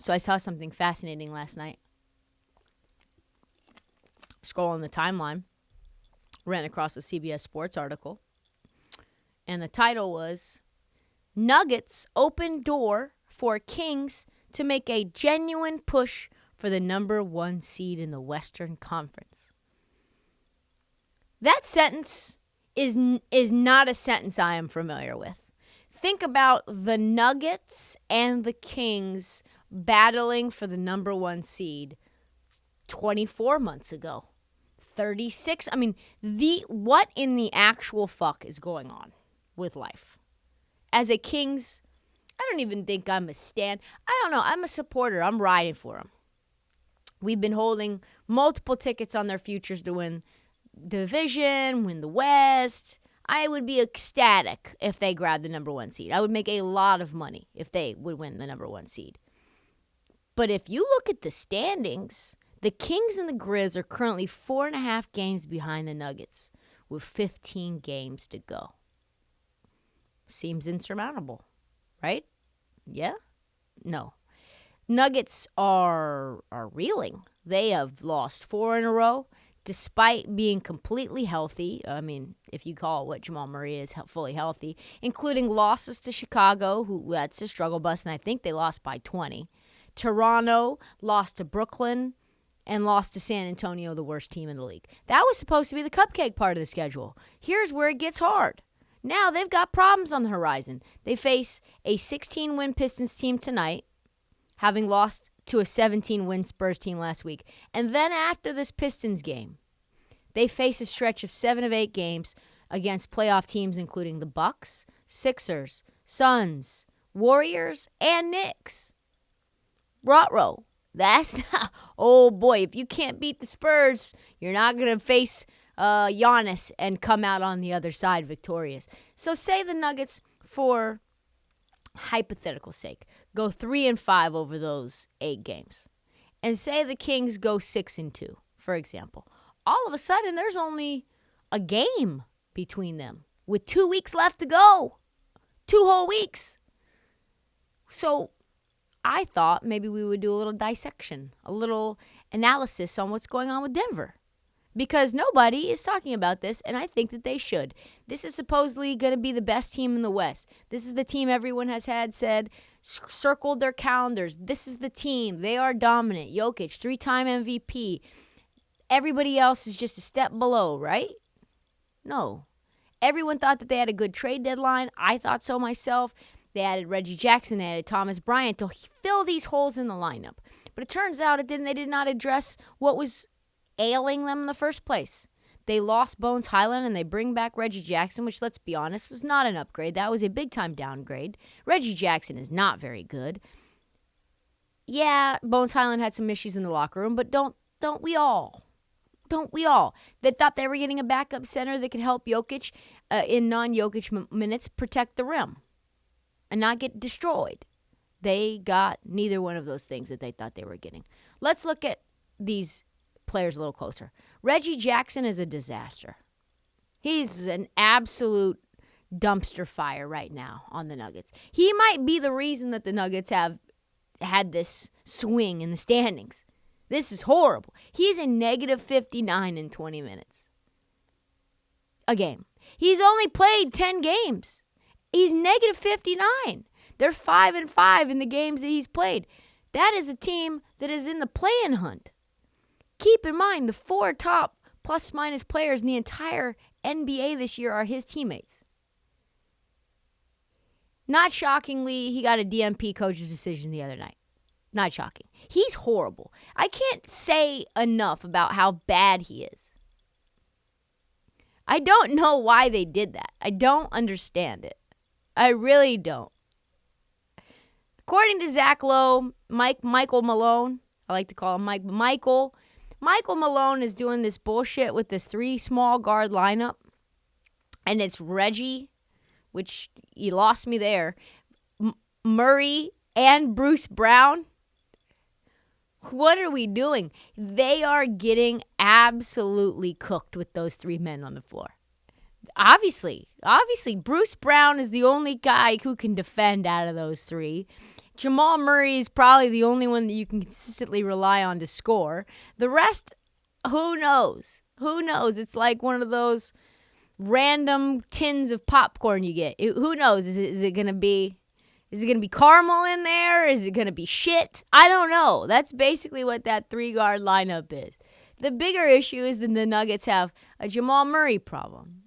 So I saw something fascinating last night. Scrolling the timeline, ran across a CBS Sports article, and the title was, Nuggets open door for Kings to make a genuine push for the number 1 seed in the Western Conference. That sentence is not a sentence I am familiar with. Think about the Nuggets and the Kings battling for the number 1 seed 24 months ago. 36. I mean, what in the actual fuck is going on with life? As a Kings, I don't even think I'm a stan. I don't know. I'm a supporter. I'm riding for them. We've been holding multiple tickets on their futures to win division, win the West. I would be ecstatic if they grabbed the number 1 seed. I would make a lot of money if they would win the number 1 seed. But if you look at the standings, the Kings and the Grizz are currently 4.5 games behind the Nuggets with 15 games to go. Seems insurmountable, right? Yeah? No. Nuggets are reeling. They have lost 4 in a row despite being completely healthy. I mean, if you call what Jamal Murray is fully healthy, including losses to Chicago, who that's a struggle bus, and I think they lost by 20. Toronto lost to Brooklyn and lost to San Antonio, the worst team in the league. That was supposed to be the cupcake part of the schedule. Here's where it gets hard. Now they've got problems on the horizon. They face a 16-win Pistons team tonight, having lost to a 17-win Spurs team last week. And then after this Pistons game, they face a stretch of 7 of 8 games against playoff teams including the Bucks, Sixers, Suns, Warriors, and Knicks. Ruh-roh. That's not, oh boy, if you can't beat the Spurs, you're not going to face Giannis and come out on the other side victorious. So say the Nuggets, for hypothetical sake, go 3-5 over those 8 games. And say the Kings go 6-2, for example. All of a sudden, there's only a game between them with 2 weeks left to go. 2 whole weeks. So I thought maybe we would do a little dissection, a little analysis on what's going on with Denver. Because nobody is talking about this, and I think that they should. This is supposedly going to be the best team in the West. This is the team everyone has said, circled their calendars. This is the team. They are dominant. Jokic, 3-time MVP. Everybody else is just a step below, right? No. Everyone thought that they had a good trade deadline. I thought so myself. They added Reggie Jackson. They added Thomas Bryant to fill these holes in the lineup. But it turns out they did not address what was ailing them in the first place. They lost Bones Highland and they bring back Reggie Jackson, which, let's be honest, was not an upgrade. That was a big-time downgrade. Reggie Jackson is not very good. Yeah, Bones Highland had some issues in the locker room, but don't we all? Don't we all? They thought they were getting a backup center that could help Jokic in non-Jokic minutes protect the rim and not get destroyed. They got neither one of those things that they thought they were getting. Let's look at these players a little closer. Reggie Jackson is a disaster. He's an absolute dumpster fire right now on the Nuggets. He might be the reason that the Nuggets have had this swing in the standings. This is horrible. He's a negative 59 in 20 minutes a game. He's only played 10 games. He's negative 59. They're 5-5 in the games that he's played. That is a team that is in the play-in hunt. Keep in mind, the 4 top plus-minus players in the entire NBA this year are his teammates. Not shockingly, he got a DNP coach's decision the other night. Not shocking. He's horrible. I can't say enough about how bad he is. I don't know why they did that. I don't understand it. I really don't. According to Zach Lowe, Michael Malone, I like to call him Michael Malone is doing this bullshit with this 3 small guard lineup. And it's Reggie, which you lost me there, Murray, and Bruce Brown. What are we doing? They are getting absolutely cooked with those 3 men on the floor. Obviously, Bruce Brown is the only guy who can defend out of those 3. Jamal Murray is probably the only one that you can consistently rely on to score. The rest, who knows? Who knows? It's like one of those random tins of popcorn you get. Who knows? Is it going to be caramel in there? Is it going to be shit? I don't know. That's basically what that 3-guard lineup is. The bigger issue is that the Nuggets have a Jamal Murray problem.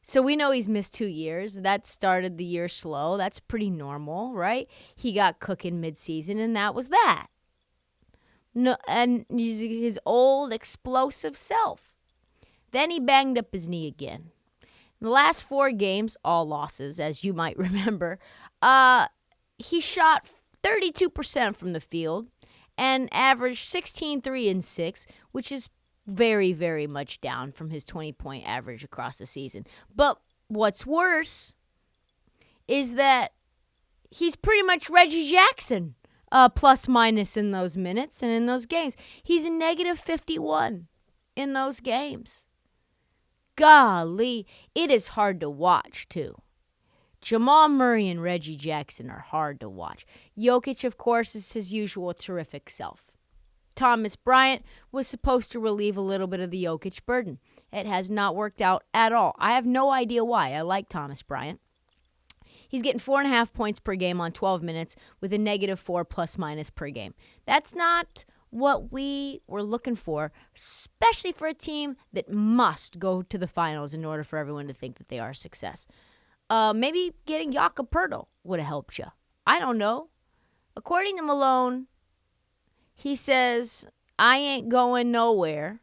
So we know he's missed 2 years. That started the year slow. That's pretty normal, right? He got cooking midseason, and that was that. No, and he's his old explosive self. Then he banged up his knee again. In the last 4 games, all losses, as you might remember, he shot 32% from the field and averaged 16, 3, and 6, which is very, very much down from his 20-point average across the season. But what's worse is that he's pretty much Reggie Jackson, plus minus in those minutes and in those games. He's a negative 51 in those games. Golly, it is hard to watch, too. Jamal Murray and Reggie Jackson are hard to watch. Jokic, of course, is his usual terrific self. Thomas Bryant was supposed to relieve a little bit of the Jokic burden. It has not worked out at all. I have no idea why. I like Thomas Bryant. He's getting 4.5 points per game on 12 minutes with a negative 4 plus minus per game. That's not what we were looking for, especially for a team that must go to the finals in order for everyone to think that they are a success. Maybe getting Jakob Poeltl would have helped you. I don't know. According to Malone, he says, I ain't going nowhere.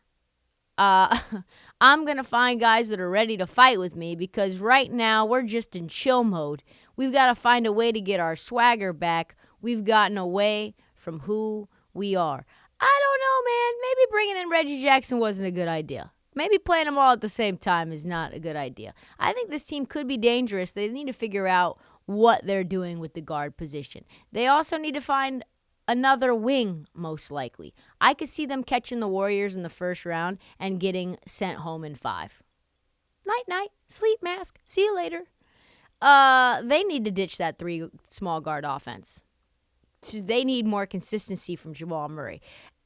I'm going to find guys that are ready to fight with me because right now we're just in chill mode. We've got to find a way to get our swagger back. We've gotten away from who we are. I don't know, man. Maybe bringing in Reggie Jackson wasn't a good idea. Maybe playing them all at the same time is not a good idea. I think this team could be dangerous. They need to figure out what they're doing with the guard position. They also need to find another wing, most likely. I could see them catching the Warriors in the first round and getting sent home in 5. Night, sleep mask. See you later. They need to ditch that 3 small guard offense. They need more consistency from Jamal Murray.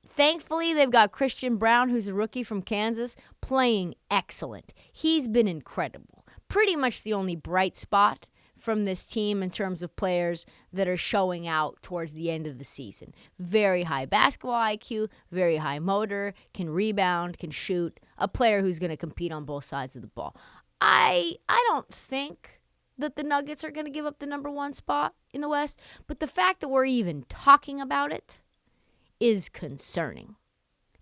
Thankfully, they've got Christian Brown, who's a rookie from Kansas, playing excellent. He's been incredible. Pretty much the only bright spot from this team in terms of players that are showing out towards the end of the season. Very high basketball IQ, very high motor, can rebound, can shoot, a player who's going to compete on both sides of the ball. I don't think that the Nuggets are going to give up the number 1 spot in the West, but the fact that we're even talking about it is concerning.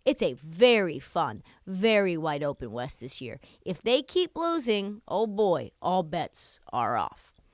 It's a very fun, very wide open West this year. If they keep losing, oh boy, all bets are off.